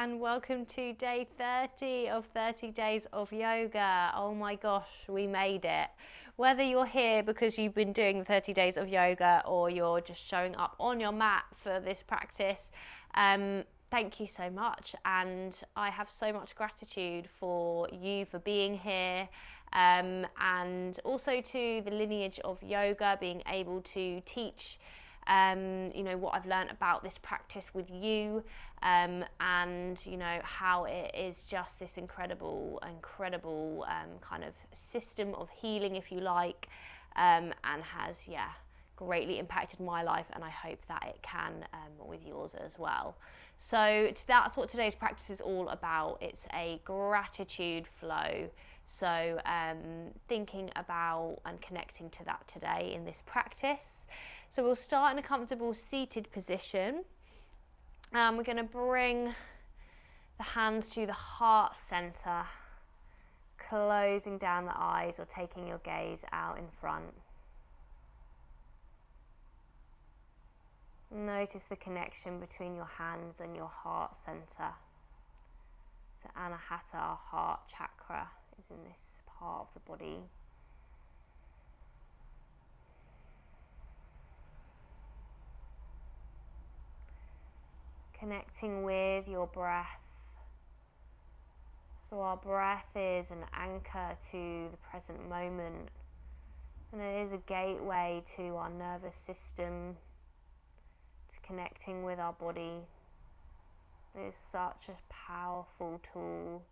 and welcome to day 30 of 30 days of yoga. Oh my gosh, we made it. Whether you're here because you've been doing the 30 days of yoga or you're just showing up on your mat for this practice, thank you so much, and I have so much gratitude for you for being here, and also to the lineage of yoga, being able to teach what I've learned about this practice with you, and how it is just this incredible kind of system of healing, if you like, and has greatly impacted my life, and I hope that it can with yours as well. So that's what today's practice is all about. It's a gratitude flow. So thinking about and connecting to that today in this practice. So we'll start in a comfortable seated position. We're going to bring the hands to the heart center, closing down the eyes or taking your gaze out in front. Notice the connection between your hands and your heart center. So Anahata, our heart chakra, is in this part of the body. Connecting with your breath. So our breath is an anchor to the present moment, and it is a gateway to our nervous system, to connecting with our body. It is such a powerful tool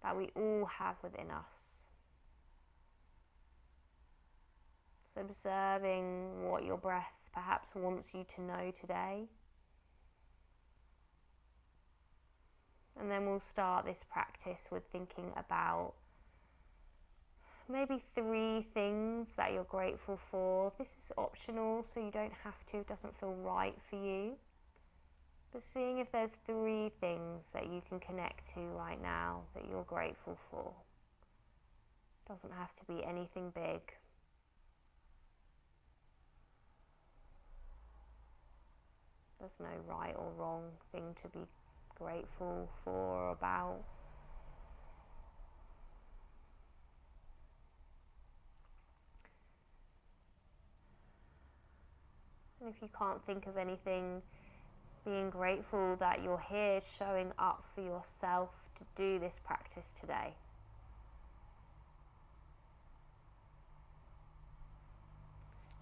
that we all have within us. So observing what your breath perhaps wants you to know today. And then we'll start this practice with thinking about maybe 3 things that you're grateful for. This is optional, so you don't have to, it doesn't feel right for you. But seeing if there's 3 things that you can connect to right now that you're grateful for. Doesn't have to be anything big. There's no right or wrong thing to be grateful for or about. And if you can't think of anything, being grateful that you're here, showing up for yourself to do this practice today.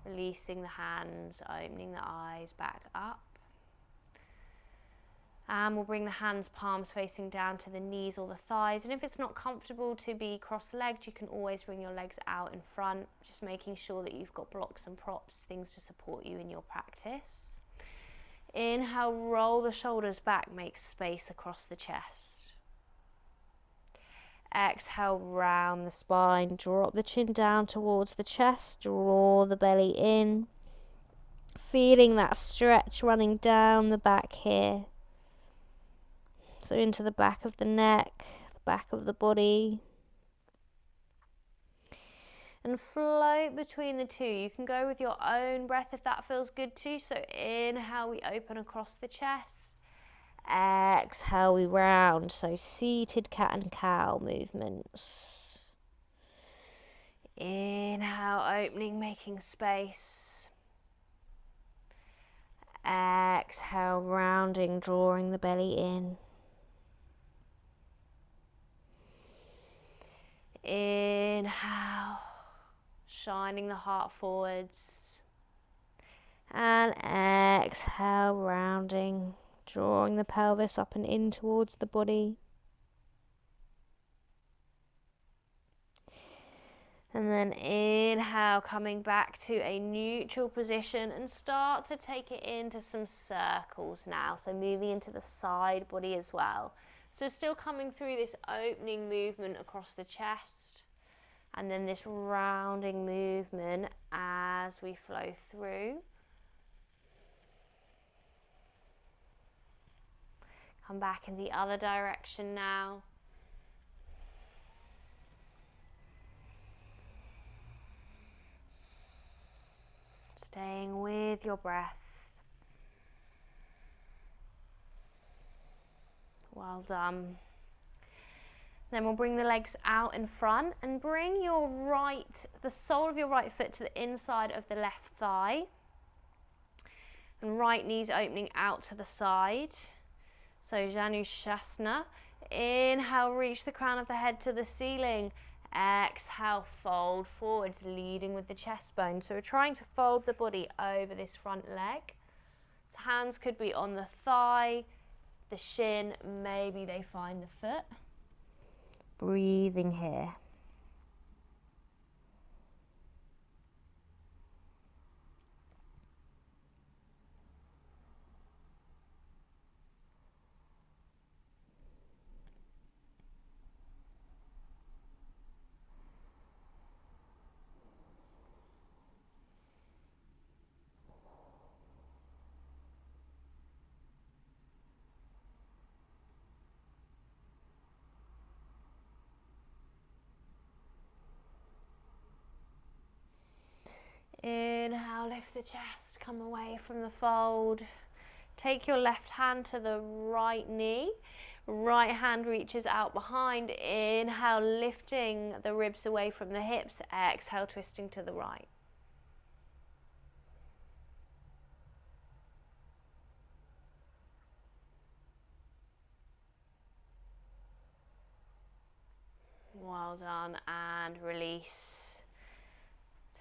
Releasing the hands, opening the eyes back up. And we'll bring the hands, palms facing down to the knees or the thighs. And if it's not comfortable to be cross-legged, you can always bring your legs out in front, just making sure that you've got blocks and props, things to support you in your practice. Inhale, roll the shoulders back, make space across the chest. Exhale, round the spine, drop the chin down towards the chest, draw the belly in. Feeling that stretch running down the back here. So into the back of the neck, the back of the body. And float between the two. You can go with your own breath if that feels good too. So inhale, we open across the chest. Exhale, we round. So seated cat and cow movements. Inhale, opening, making space. Exhale, rounding, drawing the belly in. Inhale, shining the heart forwards. And exhale, rounding, drawing the pelvis up and in towards the body. And then inhale, coming back to a neutral position, and start to take it into some circles now. So moving into the side body as well. So still coming through this opening movement across the chest, and then this rounding movement as we flow through. Come back in the other direction now. Staying with your breath. Well done. Then we'll bring the legs out in front and bring the sole of your right foot to the inside of the left thigh. And right knee's opening out to the side. So Janushasana. Inhale, reach the crown of the head to the ceiling. Exhale, fold forwards, leading with the chest bone. So we're trying to fold the body over this front leg. So hands could be on the thigh, the shin, maybe they find the foot. Breathing here. Inhale, lift the chest, come away from the fold. Take your left hand to the right knee. Right hand reaches out behind. Inhale, lifting the ribs away from the hips. Exhale, twisting to the right. Well done, and release.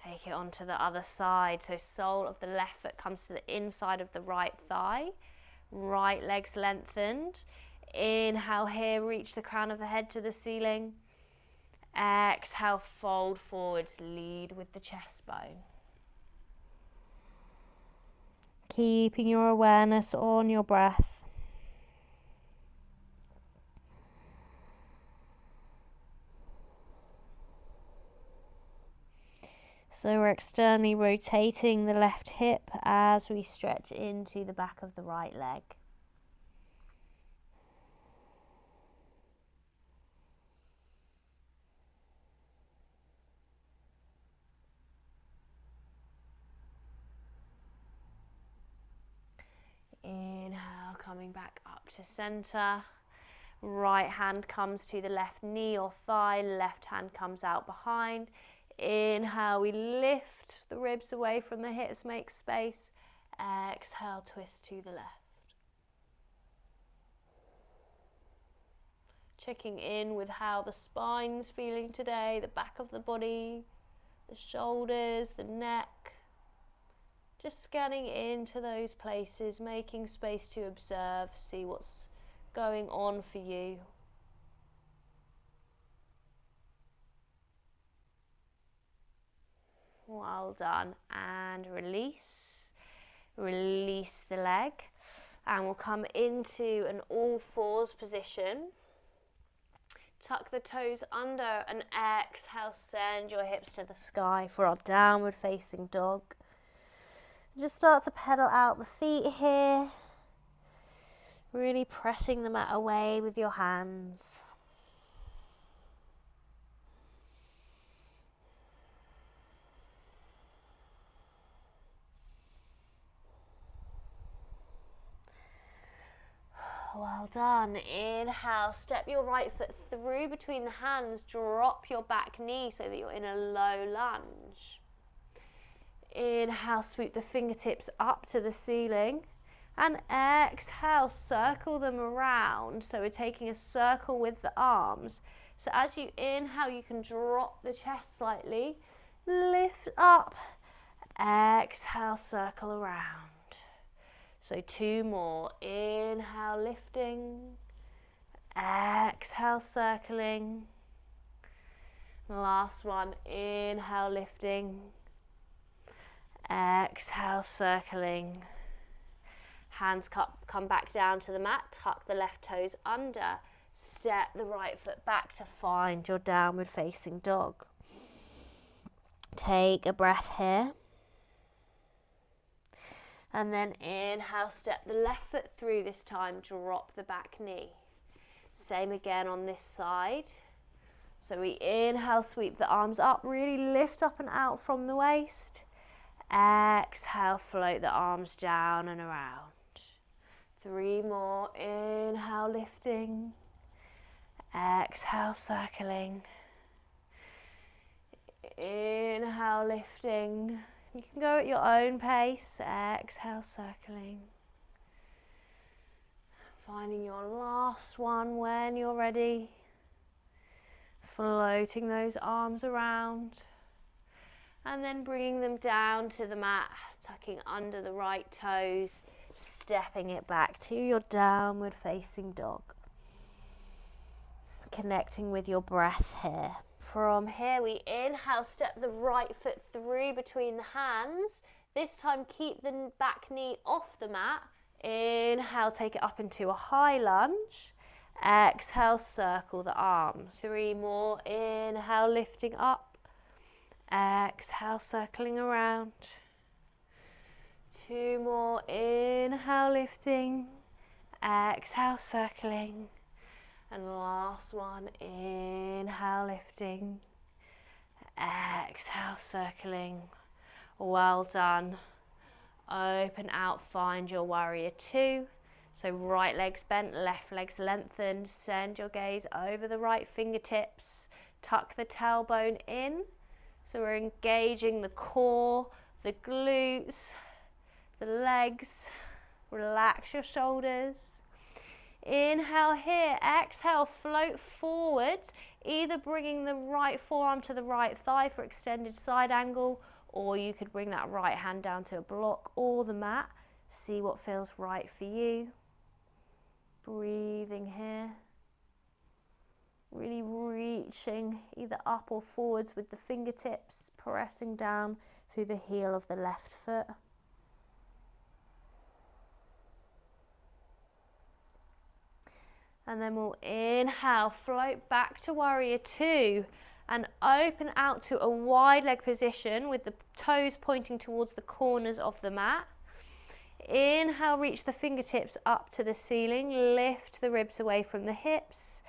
Take it onto the other side. So sole of the left foot comes to the inside of the right thigh. Right leg's lengthened. Inhale here, reach the crown of the head to the ceiling. Exhale, fold forwards, lead with the chest bone. Keeping your awareness on your breath. So we're externally rotating the left hip as we stretch into the back of the right leg. Inhale, coming back up to center. Right hand comes to the left knee or thigh, left hand comes out behind. Inhale, we lift the ribs away from the hips, make space. Exhale, twist to the left. Checking in with how the spine's feeling today, the back of the body, the shoulders, the neck. Just scanning into those places, making space to observe, see what's going on for you. Well done, and release. Release the leg, and we'll come into an all fours position. Tuck the toes under and exhale, send your hips to the sky for our downward facing dog. Just start to pedal out the feet here, really pressing the mat away with your hands. Well done. Inhale, step your right foot through between the hands, drop your back knee so that you're in a low lunge. Inhale, sweep the fingertips up to the ceiling, and exhale, circle them around. So we're taking a circle with the arms. So as you inhale, you can drop the chest slightly, lift up, exhale, circle around. So 2 more. Inhale, lifting. Exhale, circling. Last one. Inhale, lifting. Exhale, circling. Hands come back down to the mat. Tuck the left toes under. Step the right foot back to find your downward facing dog. Take a breath here. And then inhale, step the left foot through this time, drop the back knee. Same again on this side. So we inhale, sweep the arms up, really lift up and out from the waist. Exhale, float the arms down and around. 3 more. Inhale, lifting. Exhale, circling. Inhale, lifting. You can go at your own pace. Exhale, circling. Finding your last one when you're ready. Floating those arms around. And then bringing them down to the mat, tucking under the right toes, stepping it back to your downward facing dog. Connecting with your breath here. From here we inhale, step the right foot through between the hands. This time keep the back knee off the mat. Inhale, take it up into a high lunge. Exhale, circle the arms. 3 more. Inhale, lifting up. Exhale, circling around. 2 more. Inhale, lifting. Exhale, circling. And last one. Inhale, lifting. Exhale, circling. Well done. Open out, find your warrior 2. So right leg's bent, left leg's lengthened. Send your gaze over the right fingertips. Tuck the tailbone in. So we're engaging the core, the glutes, the legs. Relax your shoulders. Inhale here, exhale, float forwards, either bringing the right forearm to the right thigh for extended side angle, or you could bring that right hand down to a block or the mat. See what feels right for you. Breathing here. Really reaching either up or forwards with the fingertips, pressing down through the heel of the left foot. And then we'll inhale, float back to warrior 2 and open out to a wide leg position with the toes pointing towards the corners of the mat. Inhale, reach the fingertips up to the ceiling, lift the ribs away from the hips.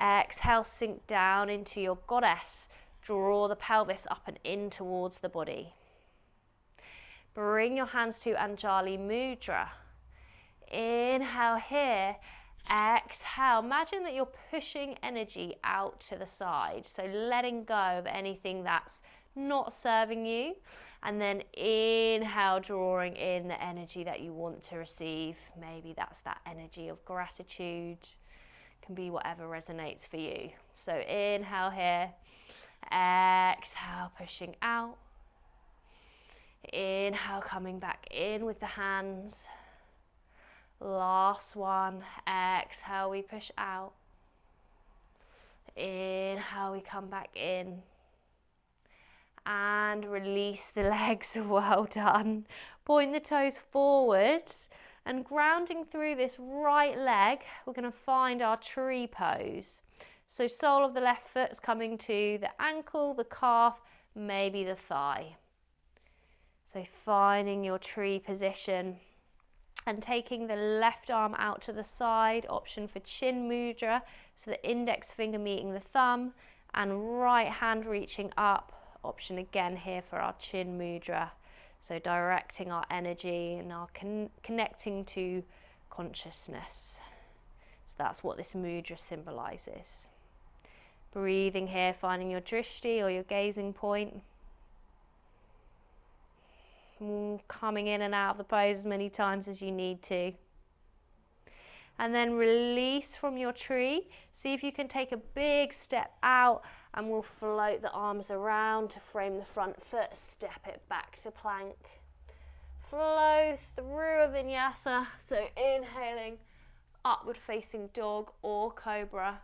Exhale, sink down into your goddess. Draw the pelvis up and in towards the body. Bring your hands to Anjali Mudra. Inhale here. Exhale, imagine that you're pushing energy out to the side, so letting go of anything that's not serving you, and then inhale, drawing in the energy that you want to receive. Maybe that's that energy of gratitude, can be whatever resonates for you. So inhale here, exhale, pushing out, inhale, coming back in with the hands. Last one. Exhale, we push out. Inhale, we come back in. And release the legs. Well done. Point the toes forwards and grounding through this right leg, we're going to find our tree pose. So sole of the left foot's coming to the ankle, the calf, maybe the thigh. So finding your tree position. And taking the left arm out to the side, option for chin mudra, so the index finger meeting the thumb, and right hand reaching up, option again here for our chin mudra. So directing our energy and our connecting to consciousness. So that's what this mudra symbolizes. Breathing here, finding your drishti or your gazing point. Coming in and out of the pose as many times as you need to. And then release from your tree. See if you can take a big step out, and we'll float the arms around to frame the front foot, step it back to plank. Flow through a vinyasa, so inhaling, upward facing dog or cobra.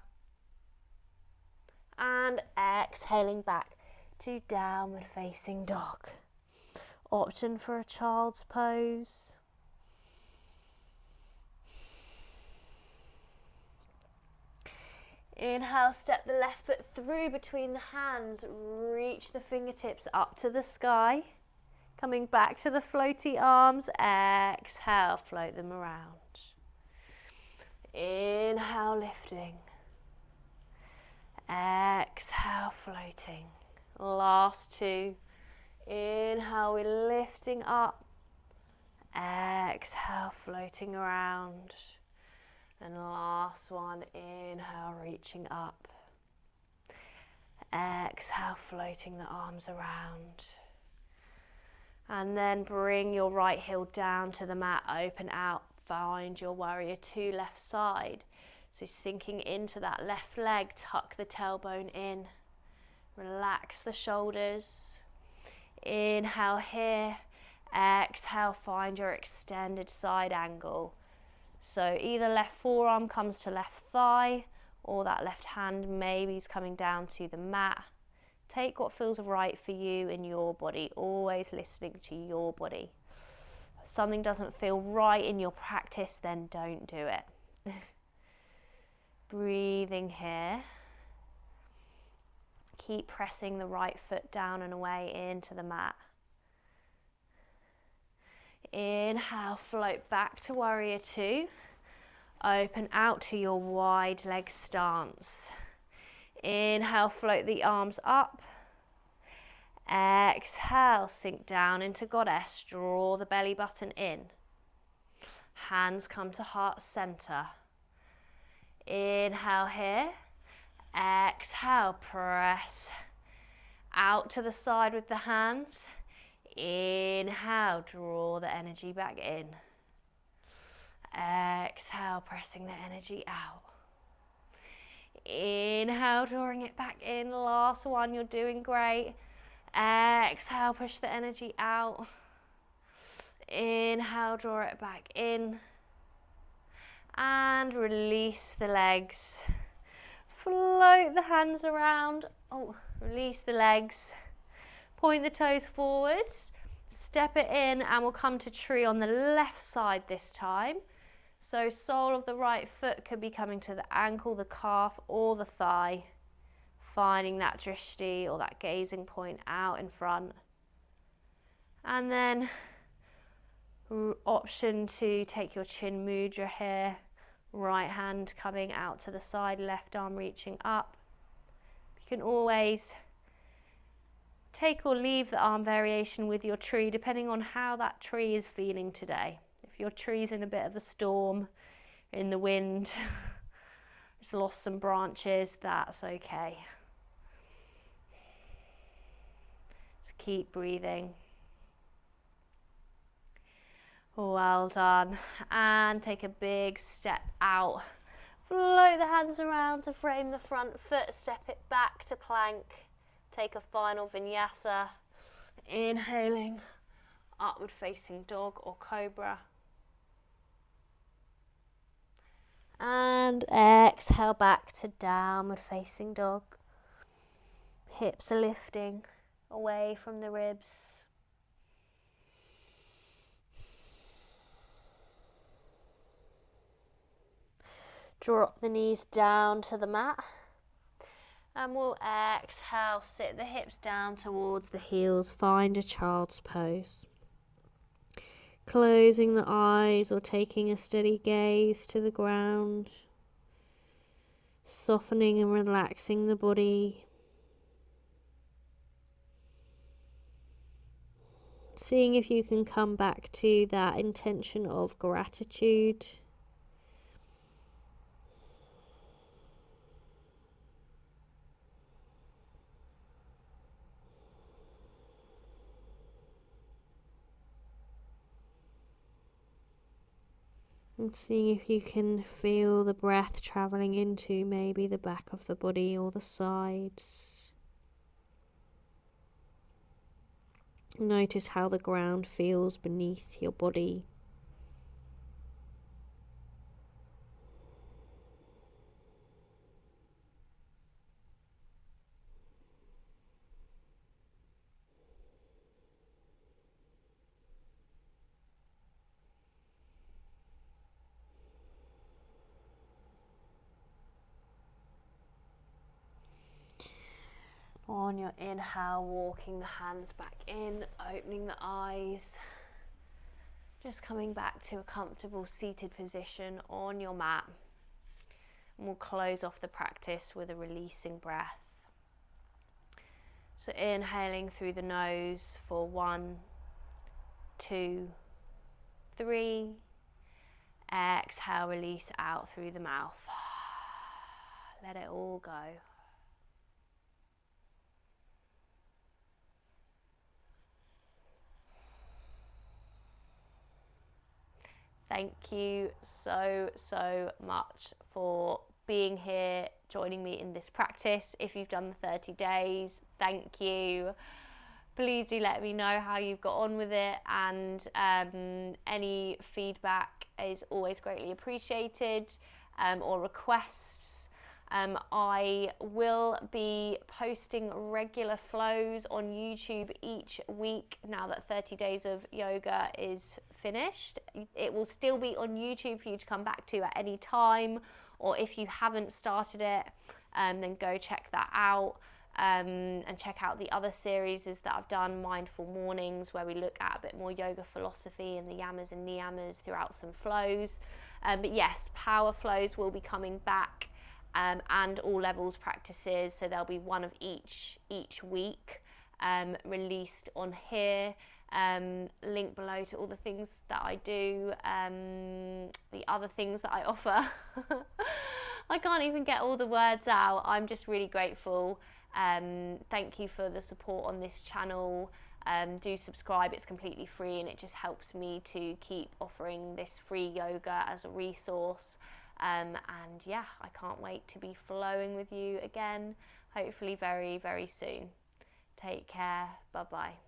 And exhaling back to downward facing dog. Option for a child's pose. Inhale, step the left foot through between the hands, reach the fingertips up to the sky. Coming back to the floaty arms, exhale, float them around. Inhale, lifting. Exhale, floating. Last 2. Inhale, we're lifting up. Exhale, floating around. And last one, inhale, reaching up. Exhale, floating the arms around. And then bring your right heel down to the mat, open out, find your warrior two left side. So sinking into that left leg, tuck the tailbone in, relax the shoulders. Inhale here, exhale, find your extended side angle. So either left forearm comes to left thigh, or that left hand maybe is coming down to the mat. Take what feels right for you in your body, always listening to your body. If something doesn't feel right in your practice, then don't do it. Breathing here. Keep pressing the right foot down and away into the mat. Inhale, float back to warrior two. Open out to your wide leg stance. Inhale, float the arms up. Exhale, sink down into goddess. Draw the belly button in. Hands come to heart center. Inhale here. Exhale, press out to the side with the hands. Inhale, draw the energy back in. Exhale, pressing the energy out. Inhale, drawing it back in. Last one, you're doing great. Exhale, push the energy out. Inhale, draw it back in. And release the legs. Float the hands around. Oh, release the legs. Point the toes forwards. Step it in and we'll come to tree on the left side this time. So sole of the right foot could be coming to the ankle, the calf or the thigh. Finding that drishti or that gazing point out in front. And then option to take your chin mudra here. Right hand coming out to the side, left arm reaching up. You can always take or leave the arm variation with your tree depending on how that tree is feeling today. If your tree's in a bit of a storm, in the wind, it's lost some branches, that's okay. So keep breathing. Well done. And take a big step out. Float the hands around to frame the front foot. Step it back to plank. Take a final vinyasa. Inhaling, upward facing dog or cobra. And exhale back to downward facing dog. Hips are lifting away from the ribs. Drop the knees down to the mat. And we'll exhale, sit the hips down towards the heels, find a child's pose. Closing the eyes or taking a steady gaze to the ground. Softening and relaxing the body. Seeing if you can come back to that intention of gratitude. And seeing if you can feel the breath travelling into maybe the back of the body or the sides. Notice how the ground feels beneath your body. On your inhale, walking the hands back in, opening the eyes. Just coming back to a comfortable seated position on your mat. And we'll close off the practice with a releasing breath. So inhaling through the nose for 1, 2, 3. Exhale, release out through the mouth. Let it all go. Thank you so much for being here, joining me in this practice. If you've done the 30 days, thank you. Please do let me know how you've got on with it, and any feedback is always greatly appreciated, or requests. I will be posting regular flows on YouTube each week now that 30 days of yoga is finished. It will still be on YouTube for you to come back to at any time, or if you haven't started it, then go check that out. And check out the other series that I've done, Mindful Mornings, where we look at a bit more yoga philosophy and the yamas and niyamas throughout some flows. But yes, power flows will be coming back, and all levels practices, so there'll be one of each week released on here. Link below to all the things that I do, the other things that I offer. I can't even get all the words out. I'm just really grateful. Thank you for the support on this channel. Do subscribe, it's completely free, and it just helps me to keep offering this free yoga as a resource. And yeah, I can't wait to be flowing with you again, hopefully very soon. Take care. Bye bye.